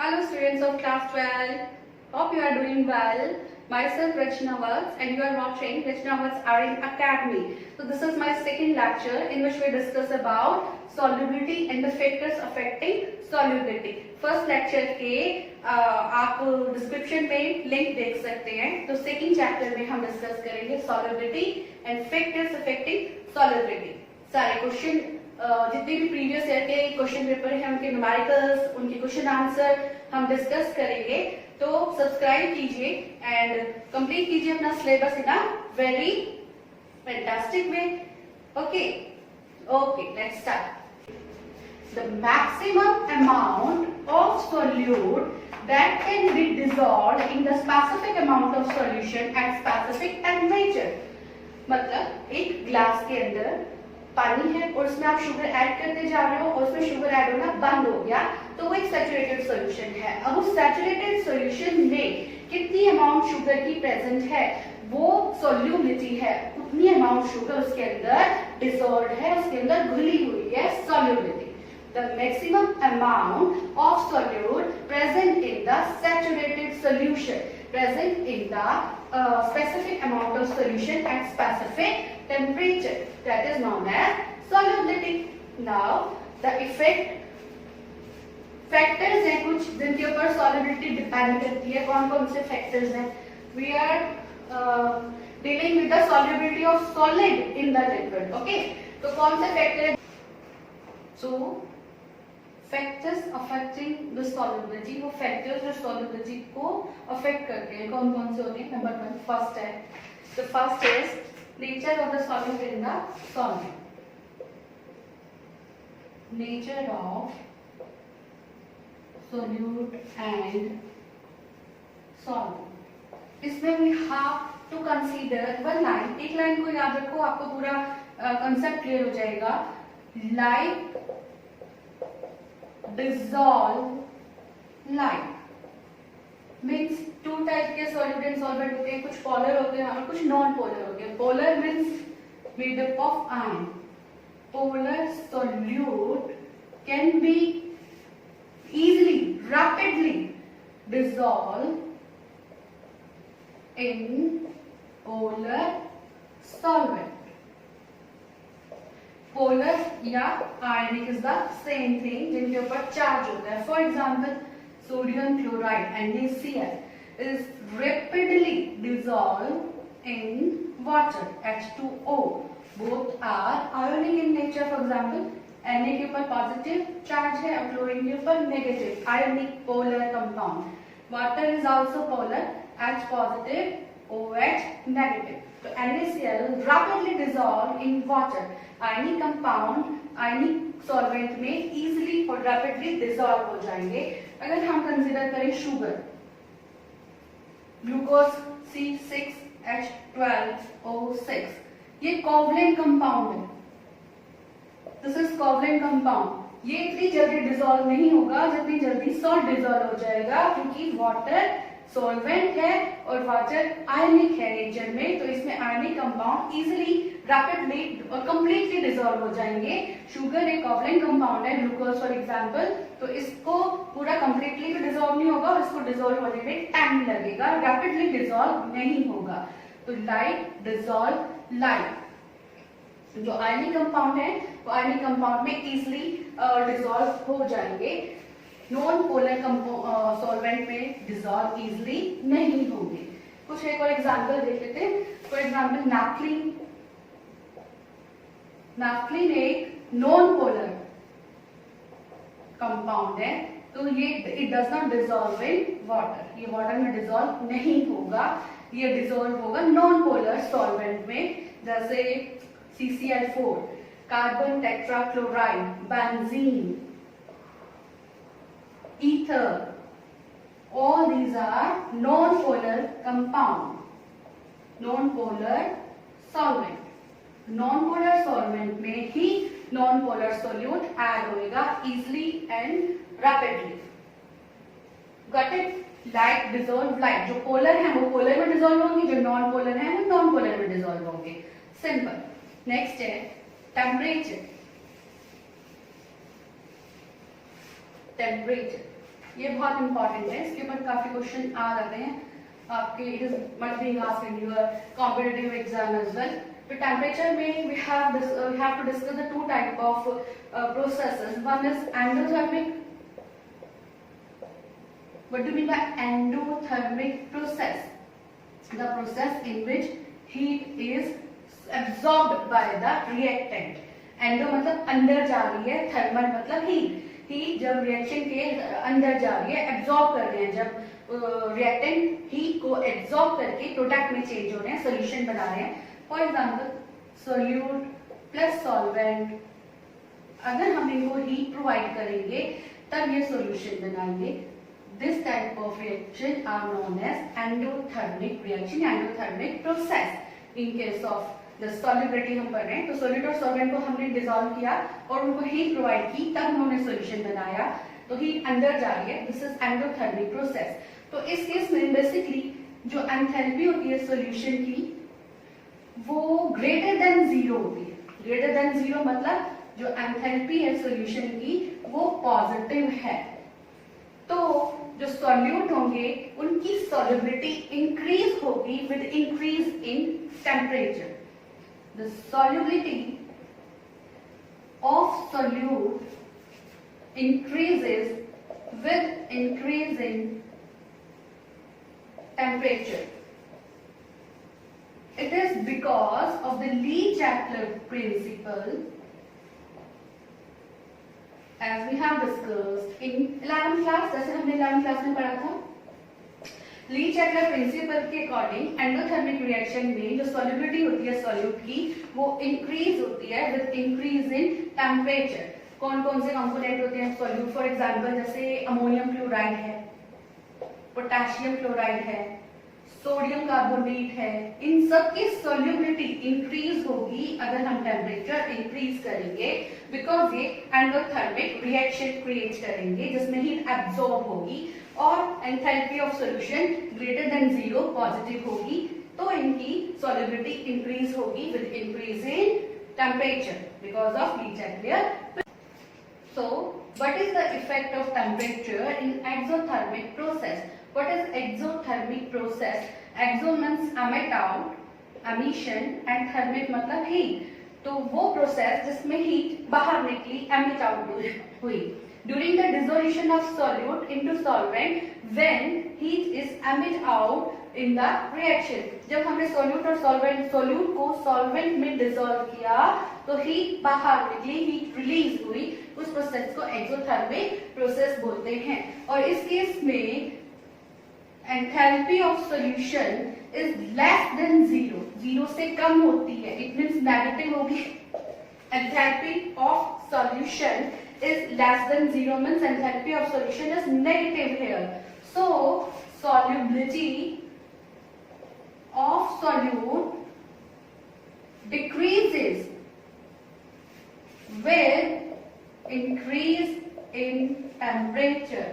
Hello students of class 12. Hope you are doing well. Myself Rachna Works and you are watching Rachna Works RN Academy. So this is my second lecture in which we discuss about solubility and the factors affecting solubility. First lecture के आप description में link देख सकते हैं. तो second chapter में हम discuss करेंगे solubility and factors affecting solubility. सारे क्वेश्चन जितने भी प्रीवियस ईयर के क्वेश्चन पेपर हैं उनके न्यूमेरिकल्स, उनके क्वेश्चन आंसर हम डिस्कस करेंगे. तो सब्सक्राइब कीजिए एंड कंप्लीट कीजिए अपना syllabus in a very fantastic way. Okay let's start. The maximum amount of solute that can be dissolved in the specific amount of solution at specific temperature. मतलब एक glass के अंदर पानी है और उसमें आप शुगर ऐड करते जा रहे हो और उसमें शुगर ऐड होना बंद हो गया तो वो एक सैचुरेटेड सॉल्यूशन है. अब उस सैचुरेटेड सॉल्यूशन में कितनी अमाउंट शुगर की प्रेजेंट है वो सॉल्युबिलिटी है. उतनी अमाउंट शुगर उसके अंदर डिसॉल्व्ड है, उसके अंदर घुली हुई है, solubility. The maximum amount of solute present in the saturated solution, present in the specific amount of solution at specific temperature, that is known as solubility. Now the effect factors हैं कुछ जिनके ऊपर solubility depend करती है. कौन कौन से factors हैं? We are dealing with the solubility of solid in the liquid. Okay, तो कौन से factor? So factors affecting the solubility, वो फैक्टर्स जो सॉल्युबिलिटी को अफेक्ट करते हैं कौन कौन से होते हैं? नंबर 1 फर्स्ट है. The first is nature of the solute in the solvent. Nature of solute and solvent. इसमें we have to consider one line. एक लाइन को याद रखो, आपको पूरा कंसेप्ट क्लियर हो जाएगा. Like dissolve like means two type के solute and solvent होते हैं. कुछ polar होते हैं और कुछ non polar होते हैं. Polar means made up of ion. Polar solute can be easily, rapidly dissolve in polar solvent. Polar या ionic is the same thing जिनके ऊपर चार्ज होता है. For example sodium chloride NaCl is rapidly dissolve in water H2O. Both are ionic in nature. For example Na के ऊपर positive charge है और chlorine के ऊपर negative. Ionic polar compound. Water is also polar H positive OH negative. तो NaCl rapidly dissolve in water. Ionic compound ionic solvent में easily और rapidly dissolve हो जाएंगे. अगर हम कंसीडर करें शुगर, ग्लूकोज C6H12O6, ये कोवलेंट कंपाउंड है. This is covalent compound. ये इतनी जल्दी डिसॉल्व नहीं होगा जितनी जल्दी सॉल्ट डिसॉल्व हो जाएगा क्योंकि वाटर सॉल्वेंट है और वाटर आयनिक है नेचर में. तो इसमें आयनिक कंपाउंड इजीली रैपिडली और कंप्लीटली डिसॉल्व हो जाएंगे. शुगर एक कोवलेंट कंपाउंड है, ग्लूकोज फॉर एग्जांपल, तो इसको पूरा कंप्लीटली तो डिसॉल्व नहीं होगा और इसको डिसॉल्व होने में टाइम लगेगा, रैपिडली डिसॉल्व नहीं होगा. तो लाइक डिसॉल्व लाइक. जो आयनिक कंपाउंड है वो आयनिक कंपाउंड में इजीली डिसॉल्व हो जाएंगे. नॉन पोलर सॉल्वेंट में डिसॉल्व इजीली नहीं होंगे. कुछ एक और एग्जांपल देख लेते हैं. For example naphthalene. नैफ्थलीन एक नॉन पोलर कंपाउंड है तो ये it does not dissolve in water. ये वाटर में डिसॉल्व नहीं होगा, ये डिसॉल्व होगा नॉन पोलर सॉल्वेंट में जैसे CCl4, carbon tetrachloride, benzene, ether. All these are non-polar compound, non-polar solvent. Non-polar solvent में ही non-polar solute add होएगा easily and rapidly. Got it? Like dissolve like. जो polar है वो polar में dissolve होंगे, जो non-polar है वो non-polar में dissolve होंगे. Simple. Next है temperature. Temperature. ये बहुत इंपॉर्टेंट है, इसके ऊपर काफी क्वेश्चन आ जाते हैं आपके, it is must being asked in your competitive exam as well. तो टेम्परेचर में we have to discuss the two type of processes. One is endothermic. What do you mean by endothermic process? The process in which heat is absorbed by the reactant. Endo मतलब अंदर जा रही है, thermal मतलब heat. Heat जब reaction के अंदर जा रही है, एब्जॉर्ब कर रहे हैं, जब रिएक्टेंट हीट को एब्जॉर्ब करके प्रोडक्ट में चेंज हो रहे हैं, सोल्यूशन बना रहे हैं। For example solute plus solvent, अगर हम इनको हीट प्रोवाइड करेंगे तब ये सोल्यूशन बनाएंगे। This type of reaction are known as endothermic reaction, endothermic process. In case of the solubility हम पढ़ रहे हैं, तो सोल्यूट और सॉल्वेंट को हमने डिसॉल्व किया और उनको हीट प्रोवाइड की, तब उन्होंने सोल्यूशन बनाया, तो हीट अंदर जा रही है, दिस इज एंडोथर्मिक प्रोसेस। तो इस केस में बेसिकली जो एंथैल्पी होती है सोल्यूशन की वो ग्रेटर देन जीरो होती है। ग्रेटर देन जीरो मतलब जो एंथैल्पी है सॉल्यूशन की वो पॉजिटिव है। तो जो सॉल्यूट होंगे उनकी सॉल्युबिलिटी इंक्रीज होगी with increase in temperature. The solubility of solute increases with increase in temperature. It is because of the Lee-Chapler principle, as we have discussed in 11th class, जैसे हमने 11th class में पढ़ा था। Lee-Chapler principle के according endothermic reaction में जो solubility होती है सॉल्यूट की वो इंक्रीज होती है विद इंक्रीज इन टेम्परेचर। कौन कौन से कंपोनेंट होते हैं सॉल्यूट? फॉर एग्जांपल जैसे अमोनियम क्लोराइड है, पोटेशियम क्लोराइड है, सोडियम कार्बोनेट है, इन सब की सॉल्युबिलिटी इंक्रीज होगी अगर हम टेम्परेचर इंक्रीज करेंगे, बिकॉज ये एंडोथर्मिक रिएक्शन क्रिएट करेंगे जिसमें हीट एब्सॉर्ब होगी और enthalpy of solution greater than zero positive होगी, तो इनकी सॉल्युबिलिटी इंक्रीज होगी with increase in temperature because of Le Chatelier. So, what is the effect of temperature in exothermic process? What is exothermic process? Exo means emit out, emission, and thermic मतलब heat. तो वो process जिसमें heat बाहर निकली, emit out हुई। During the dissolution of solute into solvent, when heat is emit out in the reaction, जब हमने solute और solute को solvent में dissolve किया तो हीट बाहर निकली, हीट रिलीज हुई, उस प्रोसेस को एक्सोथर्मिक प्रोसेस बोलते हैं। और इस केस में enthalpy of solution is less than zero, zero से कम होती है, इट मींस नेगेटिव होगी। Enthalpy of solution is less than zero means enthalpy of solution is negative here. So solubility of solute decreases with increase in temperature.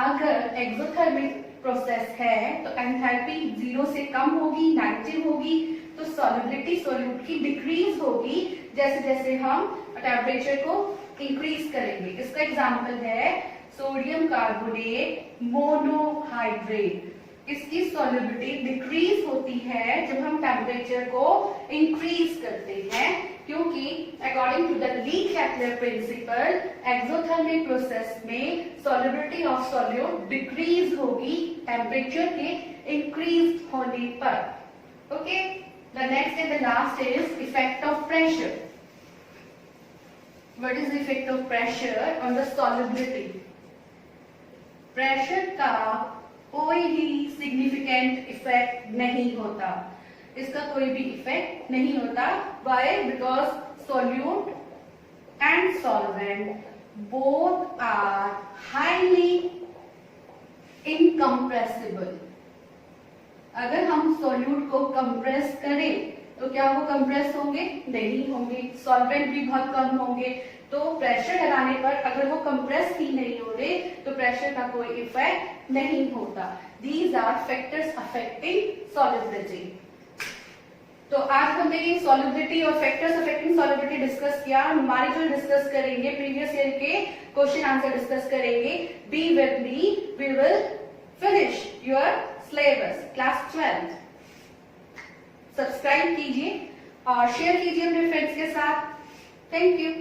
अगर exothermic process है तो enthalpy zero से कम होगी, negative होगी, तो solubility solute की decrease होगी जैसे जैसे हम टेम्परेचर को इंक्रीज करेंगे। इसका एग्जांपल है सोडियम कार्बोनेट मोनोहाइड्रेट। इसकी सॉल्युबिलिटी डिक्रीज होती है जब हम टेम्परेचर को इंक्रीज करते हैं, क्योंकि according to the Le Chatelier principle exothermic process में सॉल्युबिलिटी ऑफ सॉल्यूट डिक्रीज होगी टेम्परेचर के इंक्रीज होने पर। Okay, the next and the last is effect of pressure. What is the effect of pressure on the solubility? Pressure का कोई भी significant effect नहीं होता, इसका कोई भी इफेक्ट नहीं होता। Why? Because solute and solvent both are highly incompressible. अगर हम सोल्यूट को कंप्रेस करें तो क्या वो कंप्रेस होंगे? नहीं होंगे। सॉल्वेंट भी बहुत कम होंगे, तो प्रेशर लगाने पर अगर वो कंप्रेस ही नहीं हो रहे तो प्रेशर का कोई इफेक्ट नहीं होता। These are factors affecting solubility. तो आज हमने सॉल्युबिलिटी और फैक्टर्स अफेक्टिंग सॉल्युबिलिटी डिस्कस किया। न्यूमेरिकल डिस्कस करेंगे, प्रीवियस ईयर के क्वेश्चन आंसर डिस्कस करेंगे। Be with me, we will finish your syllabus class 12। Subscribe कीजिए और शेयर कीजिए अपने फ्रेंड्स के साथ। Thank you.